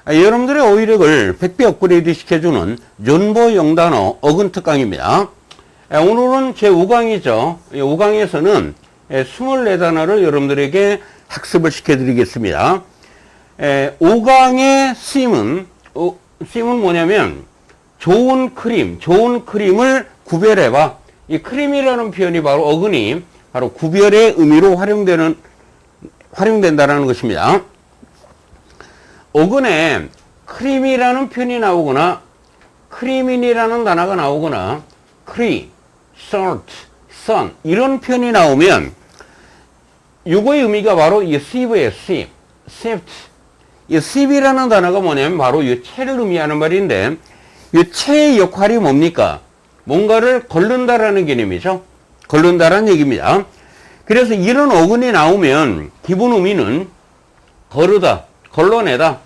여러분들의 어휘력을 100배 업그레이드 시켜주는 전보 영단어 어근 특강입니다. 오늘은 제 5강이죠. 5강에서는 24단어를 여러분들에게 학습을 시켜드리겠습니다. 5강의 쓰임은 뭐냐면 좋은 크림을 구별해봐. 이 크림이라는 표현이 바로 어근이 바로 구별의 의미로 활용된다라는 것입니다. 어근에 크림이라는 표현이 나오거나 크리민이라는 단어가 나오거나 salt, sun 이런 표현이 나오면 이거의 의미가 바로 이 siev의 sift. 이 siev이라는 단어가 뭐냐면 바로 이 채를 의미하는 말인데 이 채의 역할이 뭡니까? 뭔가를 걸른다라는 개념이죠. 걸른다라는 얘기입니다. 그래서 이런 어근이 나오면 기본 의미는 거르다, 걸러내다,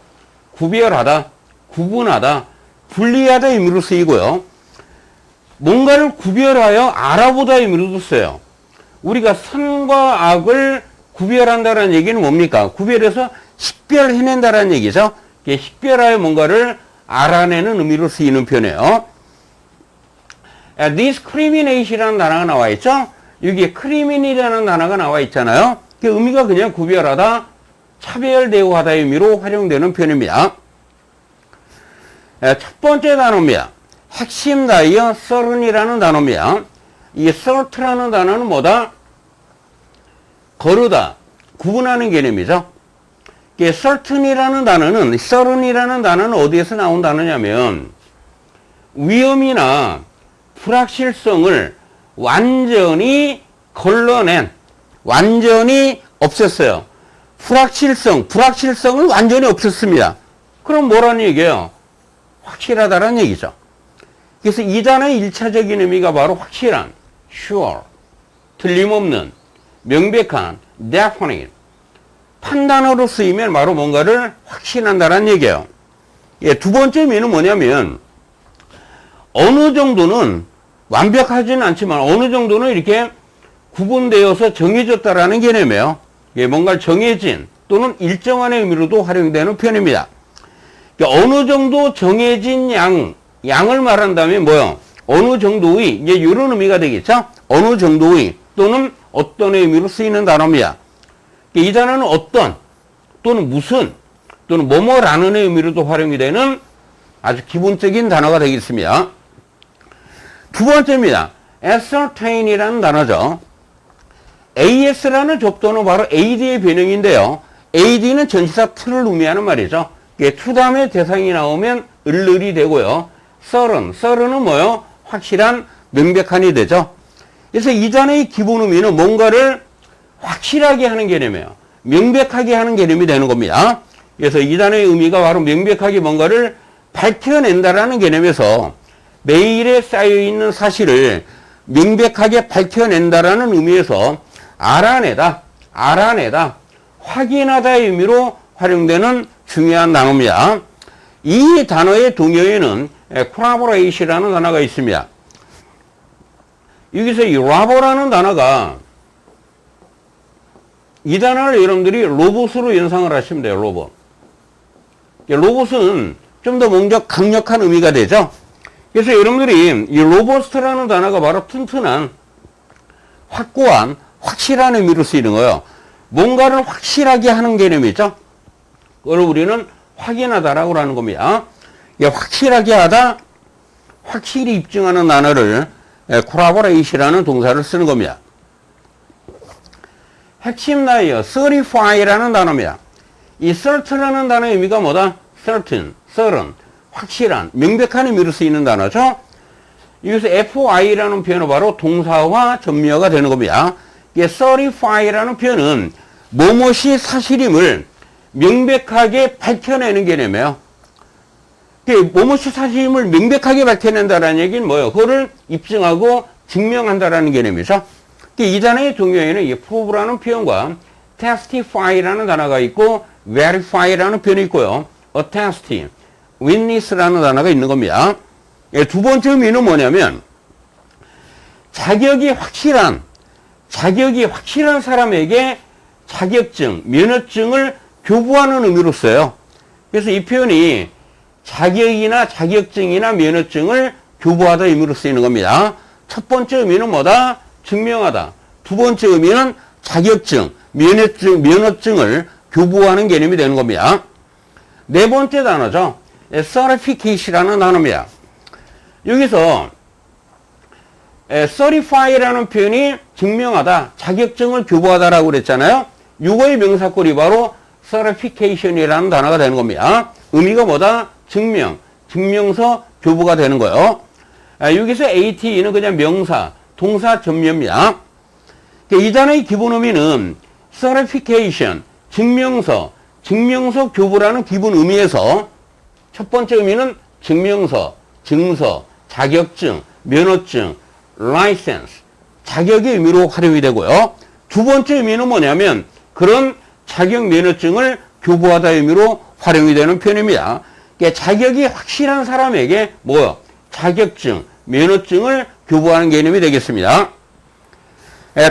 구별하다, 구분하다, 분리하다 의미로 쓰이고요. 뭔가를 구별하여 알아보다 의미로도 써요. 우리가 선과 악을 구별한다는 얘기는 뭡니까? 구별해서 식별해낸다는 얘기죠. 식별하여 뭔가를 알아내는 의미로 쓰이는 표현이에요. discriminate이라는 단어가 나와 있죠. 여기에 crimin이라는 단어가 나와 있잖아요. 그 의미가 그냥 구별하다, 차별 대우하다의 의미로 활용되는 표현입니다. 첫 번째 단어입니다. 핵심 단어 certain이라는 단어입니다. 이 certa라는 단어는 뭐다? 거르다, 구분하는 개념이죠. certain이라는 단어는 어디에서 나온 단어냐면 위험이나 불확실성을 완전히 걸러낸, 완전히 없앴어요. 불확실성을 완전히 없앴습니다. 그럼 뭐라는 얘기예요? 확실하다라는 얘기죠. 그래서 이 단어의 1차적인 의미가 바로 확실한, sure, 틀림없는, 명백한, definite. 판단어로 쓰이면 바로 뭔가를 확신한다라는 얘기예요. 두 번째 의미는 뭐냐면 어느 정도는 완벽하지는 않지만 어느 정도는 이렇게 구분되어서 정해졌다라는 개념이에요. 뭔가 정해진 또는 일정한 의미로도 활용되는 표현입니다. 어느 정도 정해진 양을 말한다면 뭐요? 어느 정도의 이런 의미가 되겠죠? 어느 정도의 또는 어떤 의미로 쓰이는 단어입니다. 이 단어는 어떤 또는 무슨 또는 뭐뭐라는 의미로도 활용이 되는 아주 기본적인 단어가 되겠습니다. 두 번째입니다. ascertain이라는 단어죠. as라는 접두어는 바로 ad의 변형인데요. ad는 전치사 to를 의미하는 말이죠. to 다음에 대상이 나오면 을이 되고요. certain은 뭐요? 확실한, 명백한이 되죠. 그래서 이 단어의 기본 의미는 뭔가를 확실하게 하는 개념이에요. 명백하게 하는 개념이 되는 겁니다. 그래서 이 단어의 의미가 바로 명백하게 뭔가를 밝혀낸다라는 개념에서 매일에 쌓여있는 사실을 명백하게 밝혀낸다라는 의미에서 알아내다, 확인하다의 의미로 활용되는 중요한 단어입니다. 이 단어의 동요에는 collaborate이라는 단어가 있습니다. 여기서 이 라보라는 단어가 이 단어를 여러분들이 로봇으로 연상을 하시면 돼요. 로봇은 좀 더 뭔가 강력한 의미가 되죠. 그래서 여러분들이 이 로버스트라는 단어가 바로 튼튼한, 확고한, 확실한 의미로 쓰이는 거예요. 뭔가를 확실하게 하는 개념이죠. 그걸 우리는 확인하다라고 하는 겁니다. 확실하게 하다, 확실히 입증하는 단어를 collaborate이라는 동사를 쓰는 겁니다. 핵심 단어 certify라는 단어입니다. 이 certa라는 단어의 의미가 뭐다? certain, 확실한, 명백한 의미로 쓰이는 단어죠. 여기서 FI라는 표현은 바로 동사와 전미어가 되는 겁니다. certify라는 표현은 무엇이 사실임을 명백하게 밝혀내는 개념이에요. 무엇이 사실임을 명백하게 밝혀낸다는 얘기는 뭐예요? 그거를 입증하고 증명한다는 개념이죠. 이 단어의 동요에는 이 prove라는 표현과 testify라는 단어가 있고 verify라는 표현이 있고요. attest, witness라는 단어가 있는 겁니다. 두 번째 의미는 뭐냐면 자격이 확실한 사람에게 자격증, 면허증을 교부하는 의미로 써요. 그래서 이 표현이 자격이나 자격증이나 면허증을 교부하다 의미로 쓰이는 겁니다. 첫 번째 의미는 뭐다? 증명하다. 두 번째 의미는 자격증, 면허증을 교부하는 개념이 되는 겁니다. 네 번째 단어죠. certificate이라는 단어입니다. 여기서 certify라는 표현이 증명하다, 자격증을 교부하다라고 그랬잖아요. 이거의 명사꼴이 바로 certification이라는 단어가 되는 겁니다. 의미가 뭐다? 증명, 증명서 교부가 되는 거예요. 여기서 AT는 그냥 명사, 동사 전면입니다. 이 단어의 기본 의미는 certification, 증명서 교부라는 기본 의미에서 첫 번째 의미는 증명서, 증서, 자격증, 면허증, license, 자격의 의미로 활용이 되고요. 두 번째 의미는 뭐냐면 그런 자격 면허증을 교부하다 의미로 활용이 되는 표현입니다. 그러니까 자격이 확실한 사람에게 뭐요? 자격증, 면허증을 교부하는 개념이 되겠습니다.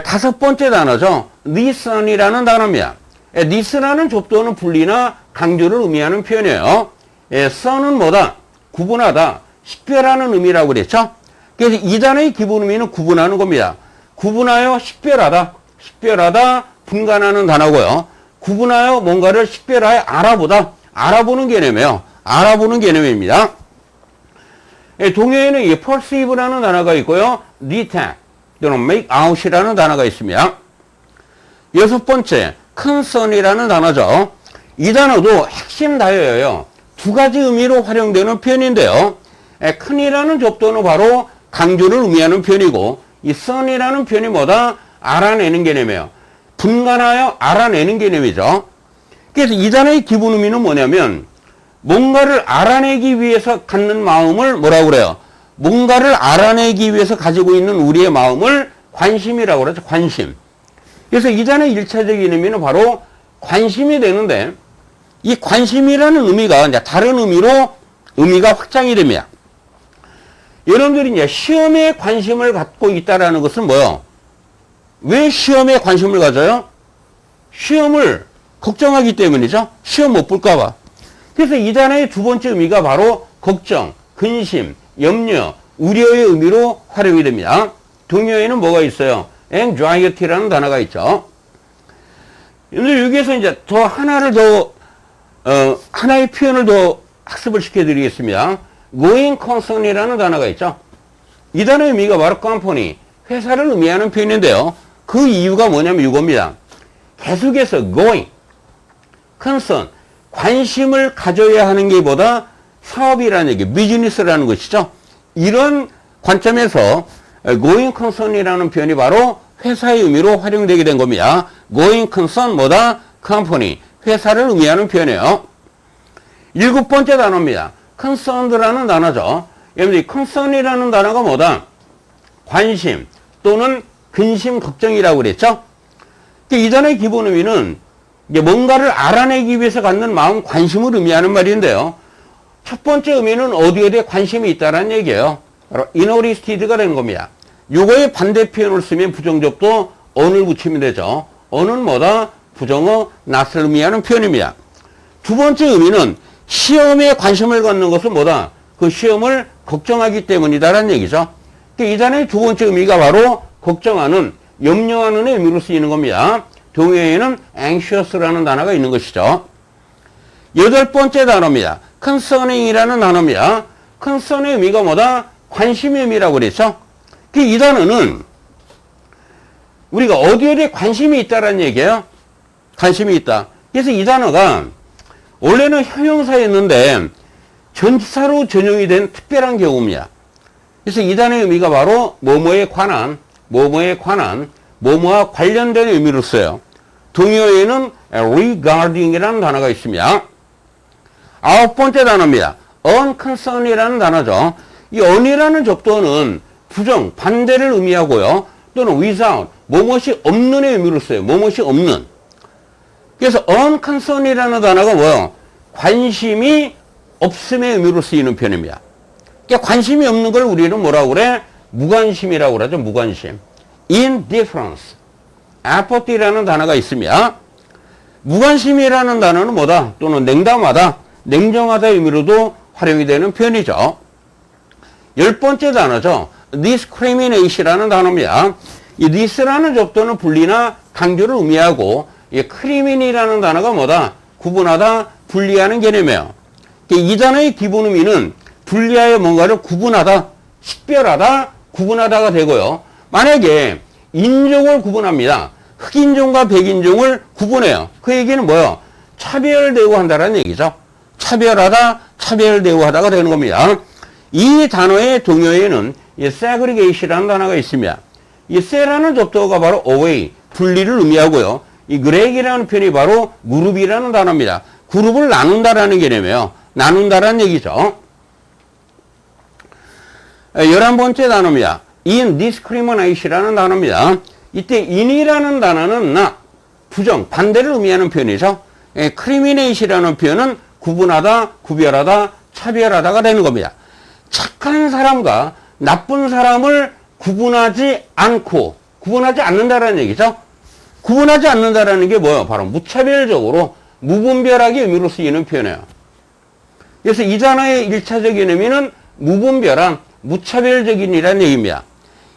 다섯 번째 단어죠. listen이라는 단어입니다. listen하는 좁도는 분리나 강조를 의미하는 표현이에요. son은 뭐다? 구분하다, 식별하는 의미라고 그랬죠. 그래서 이 단어의 기본 의미는 구분하는 겁니다. 구분하여 식별하다, 분간하는 단어고요. 구분하여 뭔가를 식별하여 알아보다, 알아보는 개념이에요. 알아보는 개념입니다. 동요에는 perceive라는 단어가 있고요. detect 또는 make out이라는 단어가 있습니다. 여섯 번째, concern이라는 단어죠. 이 단어도 핵심 다여예요. 두 가지 의미로 활용되는 표현인데요. 큰이라는 접도는 바로 강조를 의미하는 표현이고, 이 선이라는 표현이 뭐다? 알아내는 개념이에요. 분간하여 알아내는 개념이죠. 그래서 이 단어의 기본 의미는 뭐냐면 뭔가를 알아내기 위해서 갖는 마음을 뭐라고 그래요? 뭔가를 알아내기 위해서 가지고 있는 우리의 마음을 관심이라고 그러죠. 관심. 그래서 이 단어의 1차적인 의미는 바로 관심이 되는데, 이 관심이라는 의미가 이제 다른 의미로 의미가 확장이 됩니다. 여러분들이 이제 시험에 관심을 갖고 있다라는 것은 뭐요? 왜 시험에 관심을 가져요? 시험을 걱정하기 때문이죠. 시험 못 볼까봐. 그래서 이 단어의 두 번째 의미가 바로 걱정, 근심, 염려, 우려의 의미로 활용이 됩니다. 동요에는 뭐가 있어요? anxiety라는 단어가 있죠. 근데 여기에서 이제 더 하나를 더, 하나의 표현을 더 학습을 시켜드리겠습니다. going concern이라는 단어가 있죠. 이 단어의 의미가 바로 company, 회사를 의미하는 표현인데요. 그 이유가 뭐냐면 이겁니다. 계속해서 going, concern, 관심을 가져야 하는 게 보다 사업이라는 얘기, 비즈니스라는 것이죠. 이런 관점에서 going concern이라는 표현이 바로 회사의 의미로 활용되게 된 겁니다. going concern 뭐다? company, 회사를 의미하는 표현이에요. 일곱 번째 단어입니다. concerned라는 단어죠. 여러분들 concern이라는 단어가 뭐다? 관심 또는 근심, 걱정이라고 그랬죠. 이 단어의 기본 의미는 뭔가를 알아내기 위해서 갖는 마음, 관심을 의미하는 말인데요. 첫 번째 의미는 어디에 관심이 있다는 얘기예요. 바로 interested가 되는 겁니다. 요거의 반대 표현을 쓰면 부정적도 on을 붙이면 되죠. on은 뭐다? 부정어 not을 의미하는 표현입니다. 두 번째 의미는 시험에 관심을 갖는 것은 뭐다? 그 시험을 걱정하기 때문이다라는 얘기죠. 이 단어의 두 번째 의미가 바로 걱정하는, 염려하는 의미로 쓰이는 겁니다. 동요에는 anxious라는 단어가 있는 것이죠. 여덟 번째 단어입니다. concerning이라는 단어입니다. concern의 의미가 뭐다? 관심의 의미라고 그랬죠. 이 단어는 우리가 어디에 관심이 있다라는 얘기예요. 관심이 있다. 그래서 이 단어가 원래는 형용사였는데 전치사로 전용이 된 특별한 경우입니다. 그래서 이 단어의 의미가 바로 뭐뭐에 관한, 뭐뭐와 관련된 의미로 써요. 동요에는 regarding이라는 단어가 있습니다. 아홉 번째 단어입니다. unconcern이라는 단어죠. 이 on이라는 접두어는 부정, 반대를 의미하고요. 또는 without, 뭐뭇이 없는의 의미로 써요. 뭐뭇이 없는. 그래서 unconcern이라는 단어가 뭐예요? 관심이 없음의 의미로 쓰이는 표현입니다. 그러니까 관심이 없는 걸 우리는 뭐라고 그래? 무관심이라고 그러죠. 무관심. indifference, apathy라는 단어가 있습니다. 무관심이라는 단어는 뭐다? 또는 냉담하다, 냉정하다 의미로도 활용이 되는 표현이죠. 10번째 단어죠. discriminate이라는 단어입니다. 이 this라는 접두는 분리나 강조를 의미하고 이 crimin이라는 단어가 뭐다? 구분하다, 분리하는 개념이에요. 이 단어의 기본 의미는 분리하여 뭔가를 구분하다, 식별하다, 구분하다가 되고요. 만약에 인종을 구분합니다. 흑인종과 백인종을 구분해요. 그 얘기는 뭐예요? 차별대우 한다는 얘기죠. 차별하다, 차별대우 하다가 되는 겁니다. 이 단어의 동요에는 이 segregation이라는 단어가 있습니다. 이 se라는 접두어가 바로 away, 분리를 의미하고요. 이 greg이라는 표현이 바로 그룹이라는 단어입니다. 그룹을 나눈다라는 개념이에요. 나눈다라는 얘기죠. 11번째 단어입니다. indiscriminate이라는 단어입니다. 이때 in이라는 단어는 부정, 반대를 의미하는 표현이죠. criminate이라는 표현은 구분하다, 구별하다, 차별하다가 되는 겁니다. 착한 사람과 나쁜 사람을 구분하지 않는다라는 얘기죠. 구분하지 않는다라는 게 뭐예요? 바로 무차별적으로, 무분별하게 의미로 쓰이는 표현이에요. 그래서 이 단어의 1차적인 의미는 무분별한, 무차별적인이라는 얘기입니다.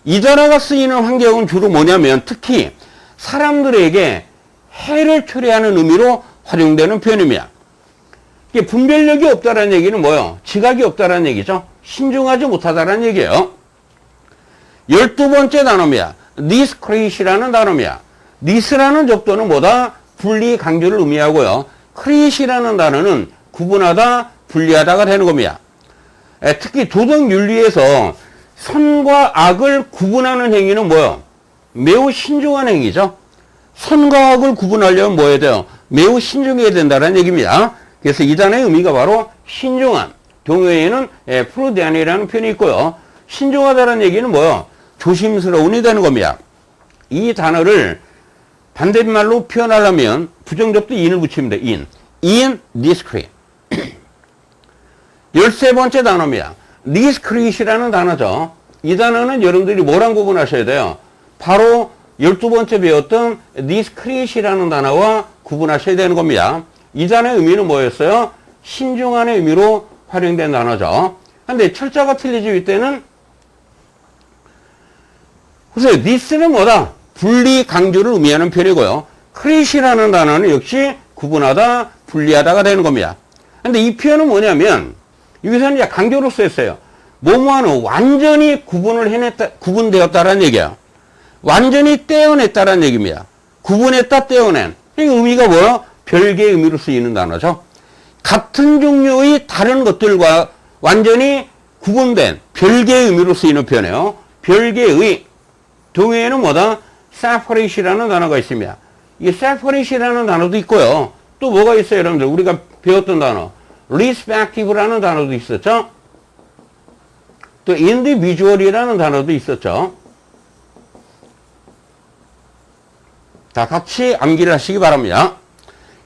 이 단어가 쓰이는 환경은 주로 뭐냐면 특히 사람들에게 해를 초래하는 의미로 활용되는 표현입니다. 이게 분별력이 없다라는 얘기는 뭐예요? 지각이 없다라는 얘기죠. 신중하지 못하다라는 얘기예요. 12번째 단어입니다. discrete이라는 단어입니다. this라는 접두는 뭐다? 분리, 강조를 의미하고요. crete이라는 단어는 구분하다, 분리하다가 되는 겁니다. 특히 도덕윤리에서 선과 악을 구분하는 행위는 뭐예요? 매우 신중한 행위죠. 선과 악을 구분하려면 뭐 해야 돼요? 매우 신중해야 된다는 얘기입니다. 그래서 이 단어의 의미가 바로 신중한, 동요에는 프루디안이라는 표현이 있고요. 신중하다는 얘기는 뭐예요? 조심스러운이 되는 겁니다. 이 단어를 반대말로 표현하려면 부정접두 in을 붙이면 돼요. indiscreet. 13번째 단어입니다. discrete이라는 단어죠. 이 단어는 여러분들이 뭐랑 구분하셔야 돼요? 바로 12번째 배웠던 discrete이라는 단어와 구분하셔야 되는 겁니다. 이 단어의 의미는 뭐였어요? 신중한의 의미로 활용된 단어죠. 근데 철자가 틀리지 이때는 보세요. this는 뭐다? 분리, 강조를 의미하는 표현이고요. crete이라는 단어는 역시 구분하다, 분리하다가 되는 겁니다. 근데 이 표현은 뭐냐면 여기서는 이제 강조로 쓰였어요. 뭐뭐하는 완전히 구분되었다라는 얘기야. 완전히 떼어냈다라는 얘기입니다. 구분했다, 떼어낸. 이 의미가 뭐야? 별개의 의미로 쓰이는 단어죠. 같은 종류의 다른 것들과 완전히 구분된 별개의 의미로 쓰이는 표현이에요. 별개의. 동요에는 뭐다? separate이라는 단어가 있습니다. 이 separate이라는 단어도 있고요. 또 뭐가 있어요, 여러분들? 우리가 배웠던 단어. respective라는 단어도 있었죠. 또 individual이라는 단어도 있었죠. 자, 같이 암기를 하시기 바랍니다.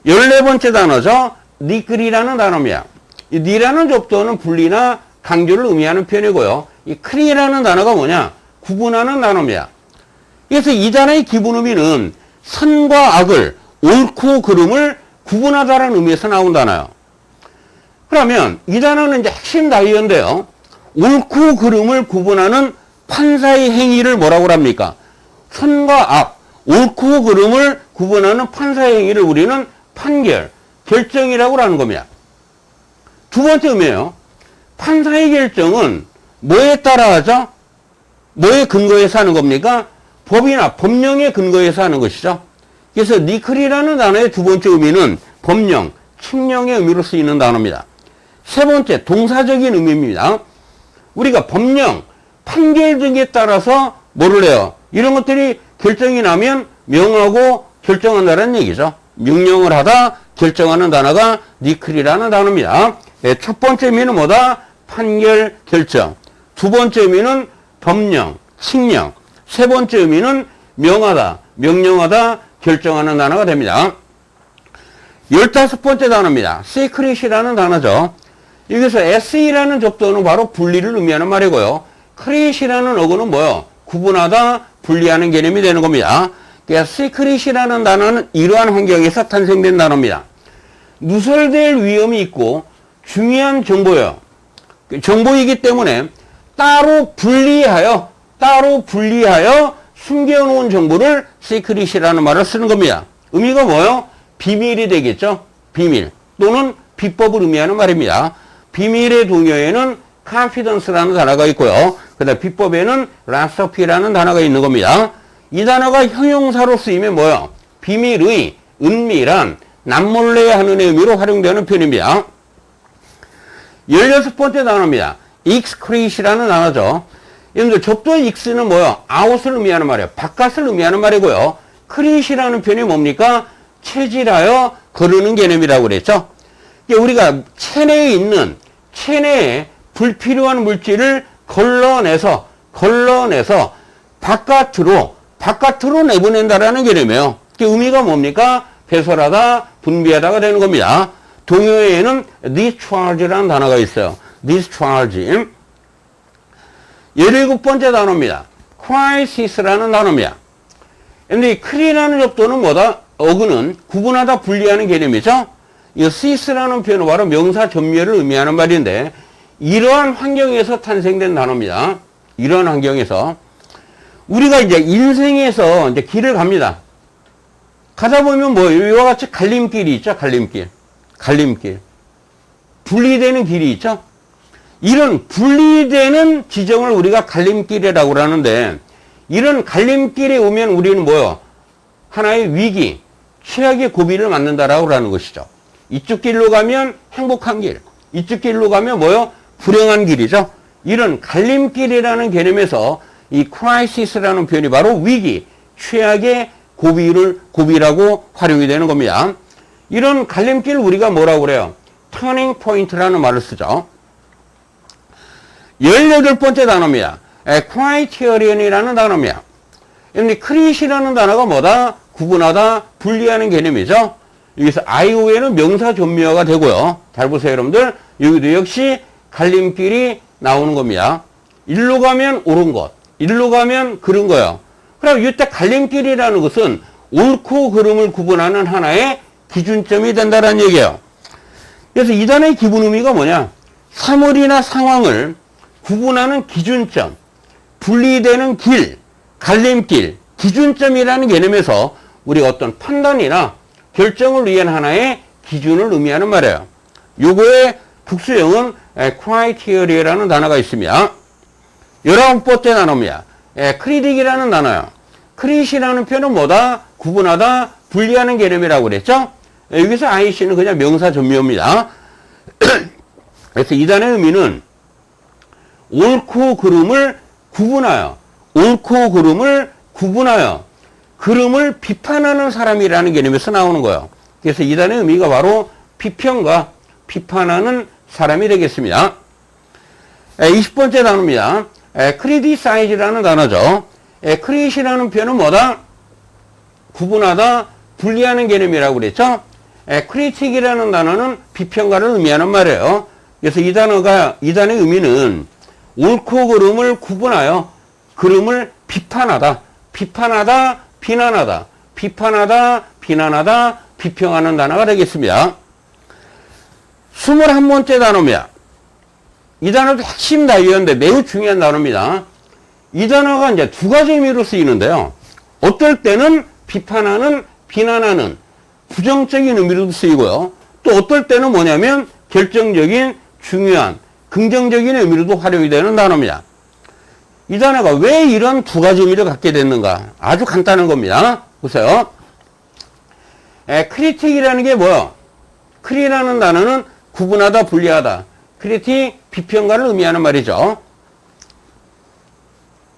14번째 단어죠. degree라는 단어입니다. 이 니라는 접두어는 분리나 강조를 의미하는 표현이고요. 이 cre라는 단어가 뭐냐? 구분하는 단어입니다. 그래서 이 단어의 기본 의미는 선과 악을, 옳고 그름을 구분하다라는 의미에서 나온 단어예요. 그러면 이 단어는 이제 핵심 단위인데요. 옳고 그름을 구분하는 판사의 행위를 뭐라고 합니까? 선과 악, 옳고 그름을 구분하는 판사의 행위를 우리는 판결, 결정이라고 하는 겁니다. 두 번째 의미예요. 판사의 결정은 뭐에 따라 하죠? 뭐에 근거해서 하는 겁니까? 법이나 법령에 근거해서 하는 것이죠. 그래서 니클이라는 단어의 두 번째 의미는 법령, 칙령의 의미로 쓰이는 단어입니다. 세 번째, 동사적인 의미입니다. 우리가 법령, 판결 등에 따라서 뭐를 해요? 이런 것들이 결정이 나면 명하고 결정한다는 얘기죠. 명령을 하다, 결정하는 단어가 니클이라는 단어입니다. 첫 번째 의미는 뭐다? 판결, 결정. 두 번째 의미는 법령, 칙령. 세 번째 의미는 명하다, 명령하다, 결정하는 단어가 됩니다. 15번째 단어입니다. secret이라는 단어죠. 여기서 se라는 접두어는 바로 분리를 의미하는 말이고요. create이라는 어구는 뭐요? 구분하다, 분리하는 개념이 되는 겁니다. 그러니까 secret이라는 단어는 이러한 환경에서 탄생된 단어입니다. 누설될 위험이 있고 중요한 정보예요. 정보이기 때문에 따로 분리하여 숨겨놓은 정보를 시크릿이라는 말을 쓰는 겁니다. 의미가 뭐예요? 비밀이 되겠죠. 비밀 또는 비법을 의미하는 말입니다. 비밀의 동요에는 confidence라는 단어가 있고요. 그 다음 비법에는 recipe라는 단어가 있는 겁니다. 이 단어가 형용사로 쓰이면 뭐예요? 비밀의, 은밀한, 남몰래 하는 의미로 활용되는 표현입니다. 16번째 단어입니다. excret이라는 단어죠. 여러분들 접두의 ex는 뭐예요? out을 의미하는 말이에요. 바깥을 의미하는 말이고요. cret이라는 표현이 뭡니까? 체질하여 거르는 개념이라고 그랬죠. 우리가 체내에 있는 체내에 불필요한 물질을 걸러내서 바깥으로 내보낸다라는 개념이에요. 의미가 뭡니까? 배설하다, 분비하다가 되는 겁니다. 동요에는 discharge라는 단어가 있어요. discharge. 17번째 단어입니다. crisis라는 단어입니다. 근데 크리라는 접두는 뭐다? 어그는 구분하다, 분리하는 개념이죠. 이 sis라는 표현은 바로 명사 전멸을 의미하는 말인데 이러한 환경에서 탄생된 단어입니다. 이러한 환경에서 우리가 이제 인생에서 이제 길을 갑니다. 가다 보면 뭐 이와 같이 갈림길이 있죠. 갈림길. 분리되는 길이 있죠. 이런 분리되는 지점을 우리가 갈림길이라고 하는데 이런 갈림길에 오면 우리는 뭐요? 하나의 위기, 최악의 고비를 맞는다라고 하는 것이죠. 이쪽 길로 가면 행복한 길, 이쪽 길로 가면 뭐요? 불행한 길이죠. 이런 갈림길이라는 개념에서 이 crisis라는 표현이 바로 위기, 최악의 고비라고 활용이 되는 겁니다. 이런 갈림길 우리가 뭐라고 그래요? turning point라는 말을 쓰죠. 18번째 단어입니다. criterion이라는 단어입니다. crit이라는 단어가 뭐다? 구분하다, 분리하는 개념이죠. 여기서 IO에는 명사 존미어가 되고요. 잘 보세요, 여러분들. 여기도 역시 갈림길이 나오는 겁니다. 일로 가면 옳은 것, 일로 가면 그런 거예요. 그럼 이때 갈림길이라는 것은 옳고 그름을 구분하는 하나의 기준점이 된다는 얘기예요. 그래서 이 단어의 기본 의미가 뭐냐? 사물이나 상황을 구분하는 기준점, 분리되는 길, 갈림길, 기준점이라는 개념에서 우리가 어떤 판단이나 결정을 위한 하나의 기준을 의미하는 말이에요. 요거의 복수형은 criteria라는 단어가 있습니다. 19번째 단어입니다. critic이라는 단어예요. crit이라는 표현은 뭐다? 구분하다, 분리하는 개념이라고 그랬죠? 여기서 IC는 그냥 명사 전미어입니다. 그래서 이 단어의 의미는 옳고 그름을 구분하여, 그름을 비판하는 사람이라는 개념에서 나오는 거예요. 그래서 이 단어의 의미가 바로 비평가, 비판하는 사람이 되겠습니다. 20번째 단어입니다. criticize라는 단어죠. crit이라는 표현은 뭐다? 구분하다, 분리하는 개념이라고 그랬죠. critic이라는 단어는 비평가를 의미하는 말이에요. 그래서 이 단어의 의미는 옳고 그름을 구분하여 그름을 비판하다, 비난하다, 비평하는 단어가 되겠습니다. 21번째 단어입니다. 이 단어도 핵심 단어인데 매우 중요한 단어입니다. 이 단어가 이제 두 가지 의미로 쓰이는데요. 어떨 때는 비판하는, 비난하는 부정적인 의미로도 쓰이고요. 또 어떨 때는 뭐냐면 결정적인, 중요한, 긍정적인 의미로도 활용이 되는 단어입니다. 이 단어가 왜 이런 두 가지 의미를 갖게 됐는가? 아주 간단한 겁니다. 보세요. 크리틱이라는 게 뭐예요? 크리라는 단어는 구분하다, 분리하다. 크리틱, 비평가를 의미하는 말이죠.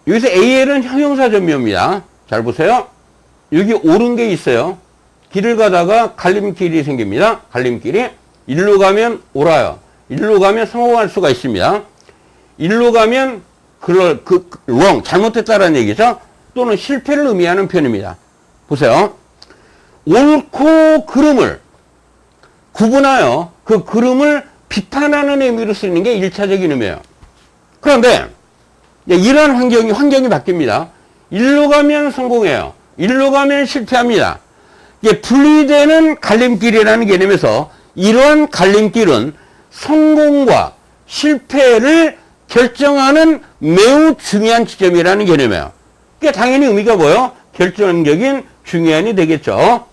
여기서 AL은 형용사 전미어입니다. 잘 보세요. 여기 옳은 게 있어요. 길을 가다가 갈림길이 생깁니다. 갈림길이. 일로 가면 옳아요. 일로 가면 성공할 수가 있습니다. 일로 가면 wrong, 잘못했다라는 얘기죠. 또는 실패를 의미하는 표현입니다. 보세요. 옳고 그름을 구분하여 그 그름을 비판하는 의미로 쓰는 게 1차적인 의미예요. 그런데 이러한 환경이 바뀝니다. 일로 가면 성공해요. 일로 가면 실패합니다. 이게 분리되는 갈림길이라는 개념에서 이러한 갈림길은 성공과 실패를 결정하는 매우 중요한 지점이라는 개념이에요. 그러니까 당연히 의미가 뭐예요? 결정적인 중요한이 되겠죠.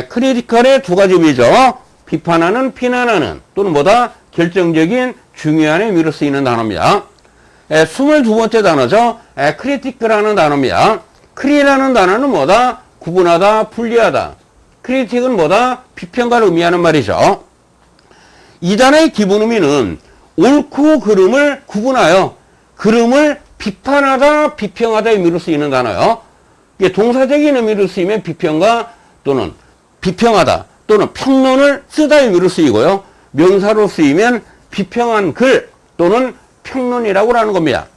크리티컬의 두 가지 의미죠. 비판하는, 비난하는, 또는 뭐다? 결정적인 중요한의 의미로 쓰이는 단어입니다. 22번째 단어죠. 크리티컬이라는 단어입니다. 크리라는 단어는 뭐다? 구분하다, 분리하다. 크리틱은 뭐다? 비평가를 의미하는 말이죠. 이 단어의 기본 의미는 옳고 그름을 구분하여 그름을 비판하다, 비평하다 의미로 쓰이는 단어요. 이게 동사적인 의미로 쓰이면 비평가 또는 비평하다 또는 평론을 쓰다 의미로 쓰이고요. 명사로 쓰이면 비평한 글 또는 평론이라고 하는 겁니다.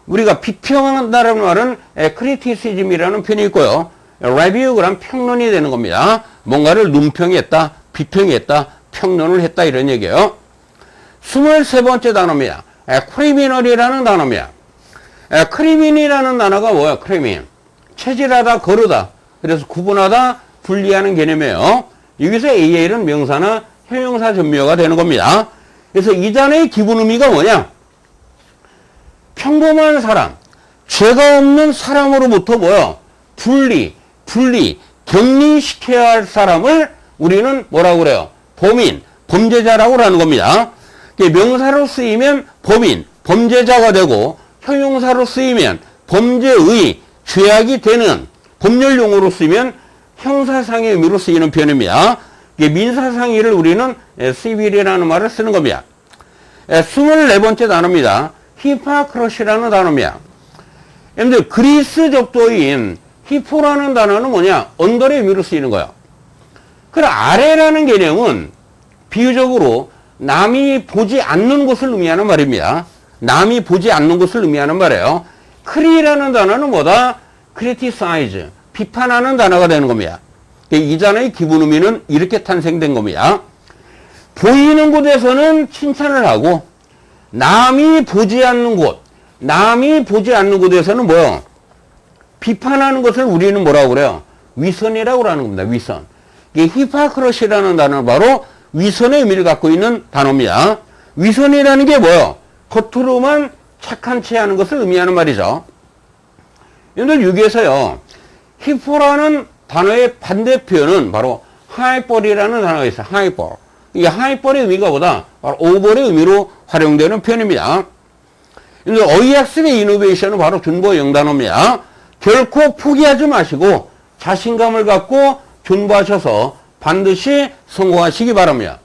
우리가 비평한다는 말은 크리티시즘이라는 표현이 있고요. 레뷰란 평론이 되는 겁니다. 뭔가를 논평했다, 비평했다, 평론을 했다 이런 얘기예요. 23번째 단어입니다. 크리미널이라는 단어입니다. 크리민이라는 단어가 뭐야? 크리민. 체질하다, 거르다. 그래서 구분하다, 분리하는 개념이에요. 여기서 AL은 명사나 형용사 전미어가 되는 겁니다. 그래서 이 단어의 기본 의미가 뭐냐? 평범한 사람, 죄가 없는 사람으로부터 뭐야? 분리, 격리시켜야 할 사람을 우리는 뭐라고 그래요? 범인, 범죄자라고 하는 겁니다. 명사로 쓰이면 범인, 범죄자가 되고 형용사로 쓰이면 범죄의, 죄악이 되는 법률 용어로 쓰이면 형사상의 의미로 쓰이는 표현입니다. 민사상의를 우리는 시빌이라는 말을 쓰는 겁니다. 24번째 단어입니다. 히파크러시라는 단어입니다. 여러분들 그리스 적도인 히포라는 단어는 뭐냐? 언더의 의미로 쓰이는 거예요. 그럼 아래라는 개념은 비유적으로 남이 보지 않는 것을 의미하는 말입니다. 남이 보지 않는 것을 의미하는 말이에요. 크리라는 단어는 뭐다? criticize, 비판하는 단어가 되는 겁니다. 이 단어의 기본 의미는 이렇게 탄생된 겁니다. 보이는 곳에서는 칭찬을 하고 남이 보지 않는 곳, 남이 보지 않는 곳에서는 뭐요? 비판하는 것을 우리는 뭐라고 그래요? 위선이라고 하는 겁니다. 위선. 이게 히파크러시라는 단어는 바로 위선의 의미를 갖고 있는 단어입니다. 위선이라는 게 뭐요? 겉으로만 착한 채 하는 것을 의미하는 말이죠. 여러분들 여기에서요, 히포라는 단어의 반대 표현은 바로 하이벌이라는 단어가 있어요. 하이벌. 이 하이벌의 의미가 보다 바로 오벌의 의미로 활용되는 표현입니다. 어휘학습의 이노베이션은 바로 준보 영단어입니다. 결코 포기하지 마시고 자신감을 갖고 준보하셔서 반드시 성공하시기 바랍니다.